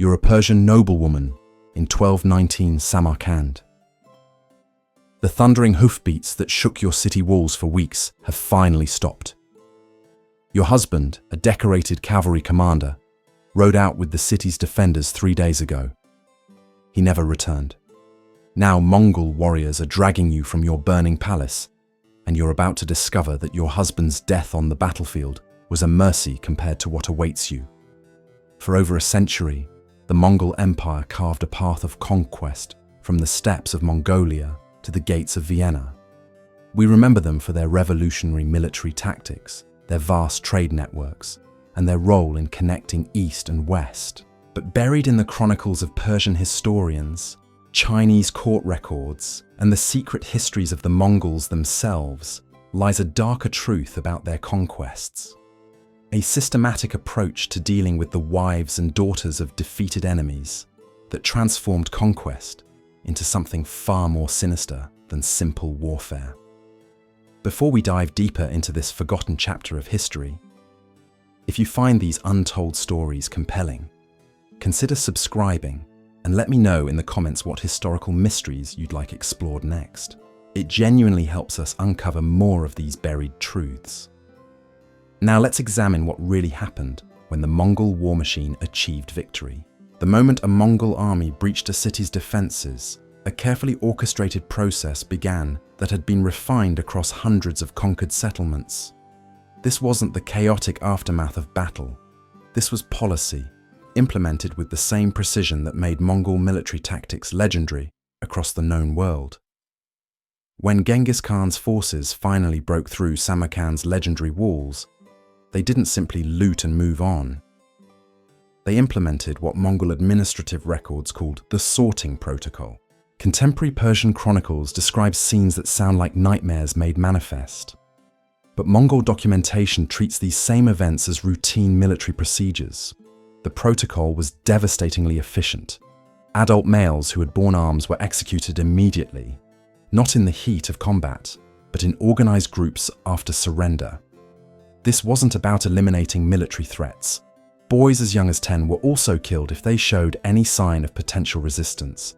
You're a Persian noblewoman in 1219 Samarkand. The thundering hoofbeats that shook your city walls for weeks have finally stopped. Your husband, a decorated cavalry commander, rode out with the city's defenders 3 days ago. He never returned. Now Mongol warriors are dragging you from your burning palace, and you're about to discover that your husband's death on the battlefield was a mercy compared to what awaits you. For over a century, the Mongol Empire carved a path of conquest from the steppes of Mongolia to the gates of Vienna. We remember them for their revolutionary military tactics, their vast trade networks, and their role in connecting East and West. But buried in the chronicles of Persian historians, Chinese court records, and the secret histories of the Mongols themselves lies a darker truth about their conquests. A systematic approach to dealing with the wives and daughters of defeated enemies that transformed conquest into something far more sinister than simple warfare. Before we dive deeper into this forgotten chapter of history, if you find these untold stories compelling, consider subscribing and let me know in the comments what historical mysteries you'd like explored next. It genuinely helps us uncover more of these buried truths. Now let's examine what really happened when the Mongol war machine achieved victory. The moment a Mongol army breached a city's defenses, a carefully orchestrated process began that had been refined across hundreds of conquered settlements. This wasn't the chaotic aftermath of battle. This was policy, implemented with the same precision that made Mongol military tactics legendary across the known world. When Genghis Khan's forces finally broke through Samarkand's legendary walls, they didn't simply loot and move on. They implemented what Mongol administrative records called the sorting protocol. Contemporary Persian chronicles describe scenes that sound like nightmares made manifest. But Mongol documentation treats these same events as routine military procedures. The protocol was devastatingly efficient. Adult males who had borne arms were executed immediately, not in the heat of combat, but in organized groups after surrender. This wasn't about eliminating military threats. Boys as young as 10 were also killed if they showed any sign of potential resistance.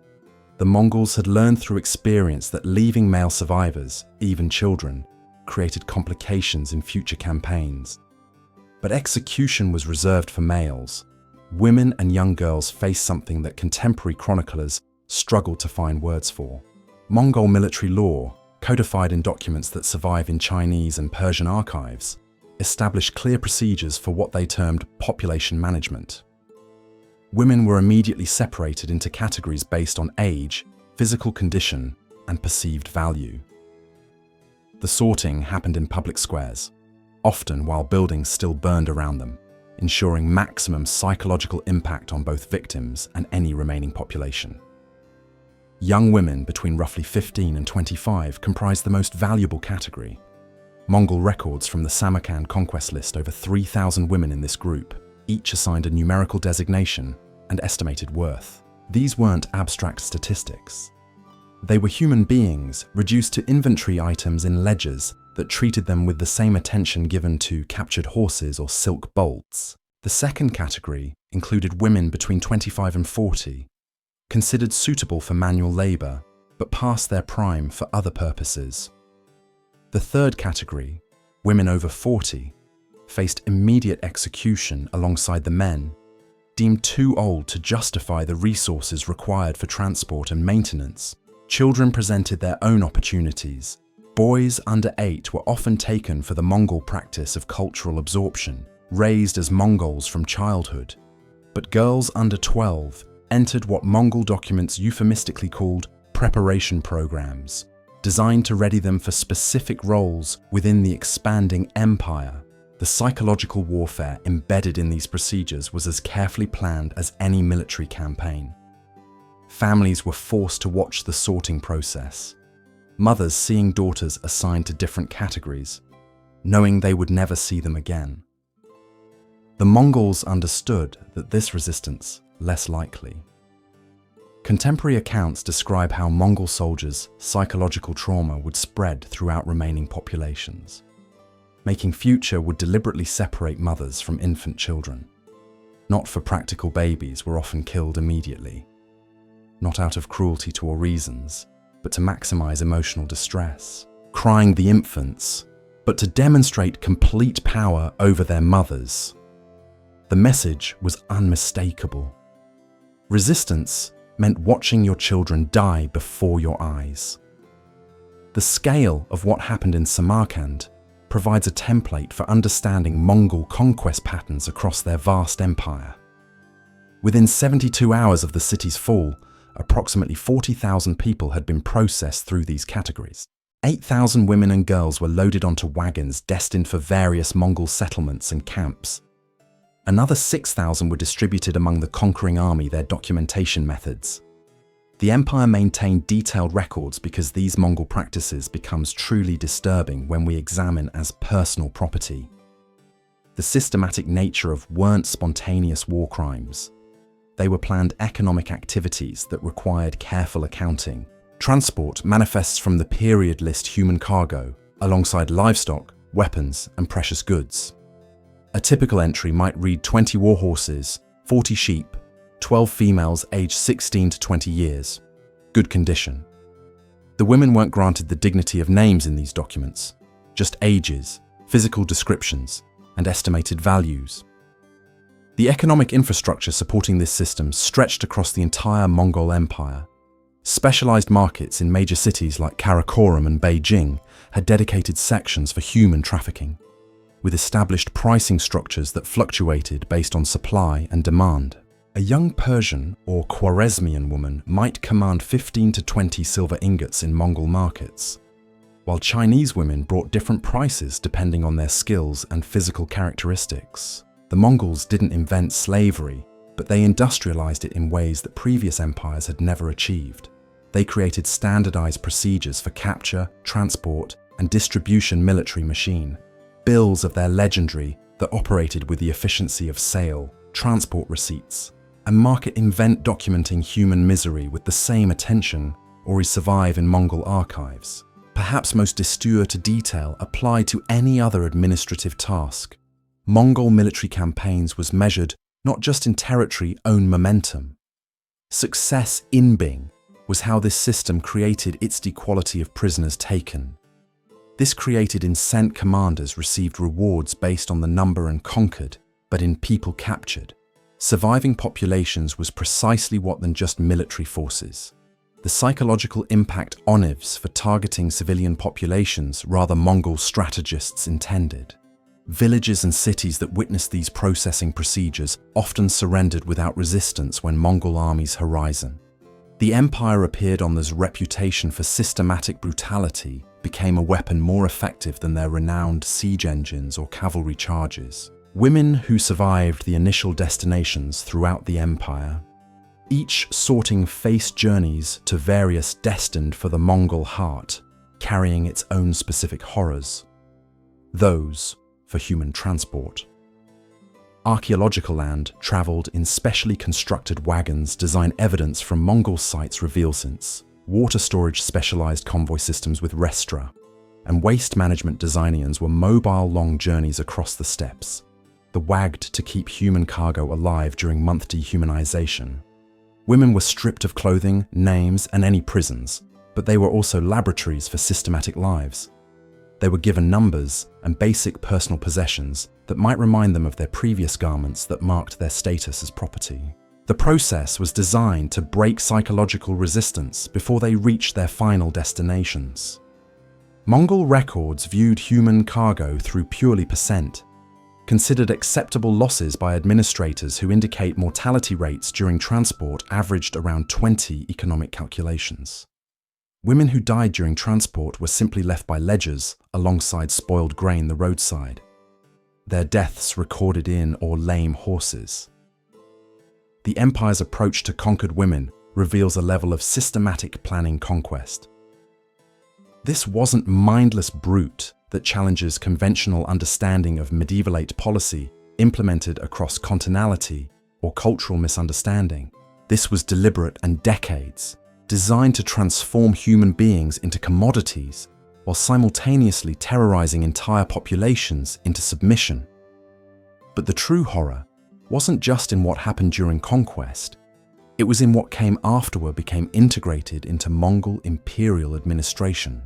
The Mongols had learned through experience that leaving male survivors, even children, created complications in future campaigns. But execution was reserved for males. Women and young girls faced something that contemporary chroniclers struggled to find words for. Mongol military law, codified in documents that survive in Chinese and Persian archives, established clear procedures for what they termed population management. Women were immediately separated into categories based on age, physical condition, and perceived value. The sorting happened in public squares, often while buildings still burned around them, ensuring maximum psychological impact on both victims and any remaining population. Young women between roughly 15 and 25 comprised the most valuable category. Mongol records from the Samarkand conquest list over 3,000 women in this group, each assigned a numerical designation and estimated worth. These weren't abstract statistics. They were human beings reduced to inventory items in ledgers that treated them with the same attention given to captured horses or silk bolts. The second category included women between 25 and 40, considered suitable for manual labor, but past their prime for other purposes. The third category, women over 40, faced immediate execution alongside the men, deemed too old to justify the resources required for transport and maintenance. Children presented their own opportunities. Boys under 8 were often taken for the Mongol practice of cultural absorption, raised as Mongols from childhood. But girls under 12 entered what Mongol documents euphemistically called preparation programs, designed to ready them for specific roles within the expanding empire. The psychological warfare embedded in these procedures was as carefully planned as any military campaign. Families were forced to watch the sorting process, mothers seeing daughters assigned to different categories, knowing they would never see them again. The Mongols understood that this resistance less likely. Contemporary accounts describe how Mongol soldiers' psychological trauma would spread throughout remaining populations. Making future would deliberately separate mothers from infant children. not for practical babies, were often killed immediately. Not out of cruelty to all reasons, but to maximize emotional distress. Crying the infants, but to demonstrate complete power over their mothers. The message was unmistakable. Resistance meant watching your children die before your eyes. The scale of what happened in Samarkand provides a template for understanding Mongol conquest patterns across their vast empire. Within 72 hours of the city's fall, approximately 40,000 people had been processed through these categories. 8,000 women and girls were loaded onto wagons destined for various Mongol settlements and camps. Another 6,000 were distributed among the conquering army, their documentation methods. The empire maintained detailed records because these Mongol practices becomes truly disturbing when we examine as personal property. The systematic nature of weren't spontaneous war crimes. They were planned economic activities that required careful accounting. Transport manifests from the period list human cargo, alongside livestock, weapons, and precious goods. A typical entry might read 20 war horses, 40 sheep, 12 females aged 16 to 20 years. Good condition. The women weren't granted the dignity of names in these documents, just ages, physical descriptions, and estimated values. The economic infrastructure supporting this system stretched across the entire Mongol Empire. Specialized markets in major cities like Karakoram and Beijing had dedicated sections for human trafficking, with established pricing structures that fluctuated based on supply and demand. A young Persian or Khwarezmian woman might command 15 to 20 silver ingots in Mongol markets, while Chinese women brought different prices depending on their skills and physical characteristics. The Mongols didn't invent slavery, but they industrialized it in ways that previous empires had never achieved. They created standardized procedures for capture, transport, and distribution military machine, bills of their legendary that operated with the efficiency of sale, transport receipts, and market invent documenting human misery with the same attention or survive in Mongol archives. Perhaps most austere to detail applied to any other administrative task. Mongol military campaigns was measured not just in territory own momentum. Success in Bing was how this system created its equality of prisoners taken. This created incent commanders received rewards based on the number and conquered, but in people captured. Surviving populations was precisely what than just military forces. The psychological impact onivs for targeting civilian populations rather Mongol strategists intended. Villages and cities that witnessed these processing procedures often surrendered without resistance when Mongol armies horizon. The empire appeared on this reputation for systematic brutality became a weapon more effective than their renowned siege engines or cavalry charges. Women who survived the initial destinations throughout the empire, each sorting faced journeys to various destined for the Mongol heart, carrying its own specific horrors. Those for human transport. Archaeological land traveled in specially constructed wagons design evidence from Mongol sites reveal since, water storage specialized convoy systems with restra, and waste management designians were mobile long journeys across the steppes, the wagged to keep human cargo alive during month dehumanization. Women were stripped of clothing, names, and any prisons, but they were also laboratories for systematic lives. They were given numbers and basic personal possessions that might remind them of their previous garments that marked their status as property. The process was designed to break psychological resistance before they reached their final destinations. Mongol records viewed human cargo through purely percent, considered acceptable losses by administrators who indicate mortality rates during transport averaged around 20 economic calculations. Women who died during transport were simply left by ledgers alongside spoiled grain the roadside, their deaths recorded in or lame horses. The empire's approach to conquered women reveals a level of systematic planning conquest. This wasn't mindless brute that challenges conventional understanding of medievalate policy implemented across continentality or cultural misunderstanding. This was deliberate and decades, designed to transform human beings into commodities while simultaneously terrorizing entire populations into submission. But the true horror wasn't just in what happened during conquest, it was in what came afterward became integrated into Mongol imperial administration.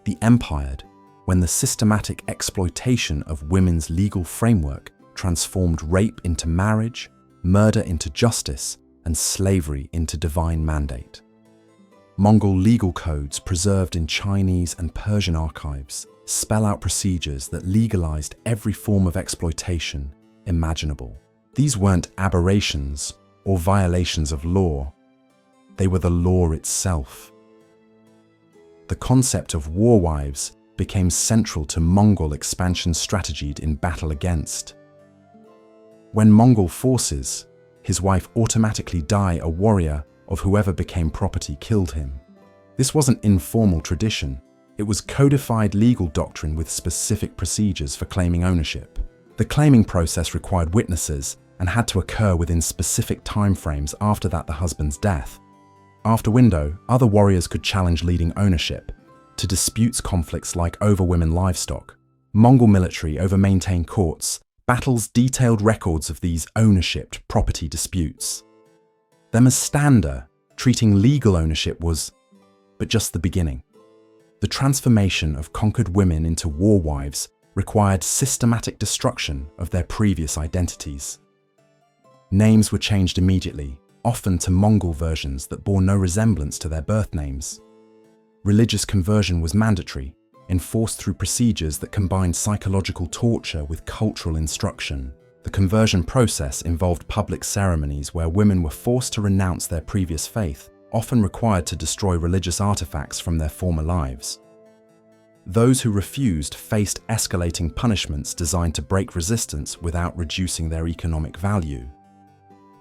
The empire, when the systematic exploitation of women's legal framework transformed rape into marriage, murder into justice, and slavery into divine mandate. Mongol legal codes preserved in Chinese and Persian archives spell out procedures that legalized every form of exploitation imaginable. These weren't aberrations or violations of law. They were the law itself. The concept of war wives became central to Mongol expansion strategy in battle against. When Mongol forces, his wife automatically die a warrior of whoever became property killed him. This wasn't informal tradition. It was codified legal doctrine with specific procedures for claiming ownership. The claiming process required witnesses and had to occur within specific timeframes after the husband's death. After window, other warriors could challenge leading ownership to disputes conflicts like over women livestock. Mongol military over maintained courts, battles detailed records of these ownership property disputes. Them as standard, treating legal ownership was but just the beginning. The transformation of conquered women into war wives required systematic destruction of their previous identities. Names were changed immediately, often to Mongol versions that bore no resemblance to their birth names. Religious conversion was mandatory, enforced through procedures that combined psychological torture with cultural instruction. The conversion process involved public ceremonies where women were forced to renounce their previous faith, often required to destroy religious artifacts from their former lives. Those who refused faced escalating punishments designed to break resistance without reducing their economic value.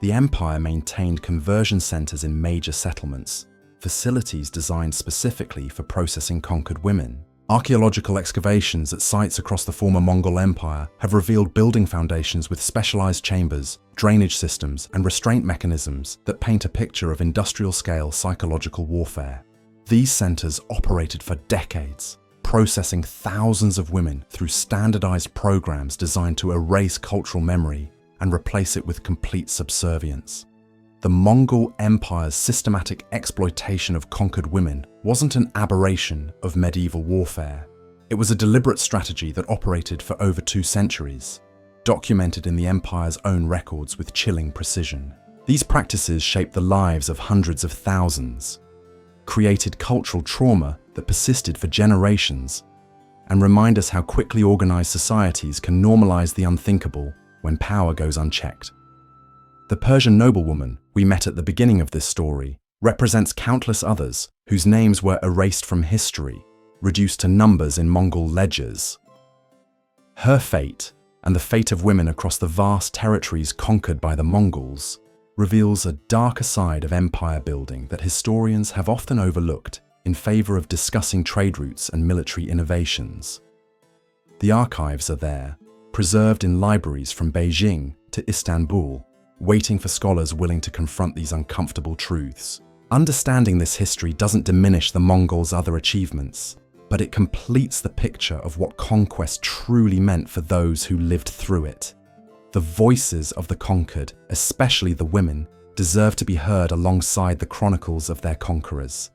The empire maintained conversion centers in major settlements, facilities designed specifically for processing conquered women. Archaeological excavations at sites across the former Mongol Empire have revealed building foundations with specialized chambers, drainage systems, and restraint mechanisms that paint a picture of industrial-scale psychological warfare. These centers operated for decades, processing thousands of women through standardized programs designed to erase cultural memory and replace it with complete subservience. The Mongol Empire's systematic exploitation of conquered women wasn't an aberration of medieval warfare. It was a deliberate strategy that operated for over 2 centuries, documented in the empire's own records with chilling precision. These practices shaped the lives of hundreds of thousands, created cultural trauma that persisted for generations, and remind us how quickly organized societies can normalize the unthinkable when power goes unchecked. The Persian noblewoman we met at the beginning of this story represents countless others whose names were erased from history, reduced to numbers in Mongol ledgers. Her fate, and the fate of women across the vast territories conquered by the Mongols, reveals a darker side of empire building that historians have often overlooked in favor of discussing trade routes and military innovations. The archives are there, preserved in libraries from Beijing to Istanbul, waiting for scholars willing to confront these uncomfortable truths. Understanding this history doesn't diminish the Mongols' other achievements, but it completes the picture of what conquest truly meant for those who lived through it. The voices of the conquered, especially the women, deserve to be heard alongside the chronicles of their conquerors.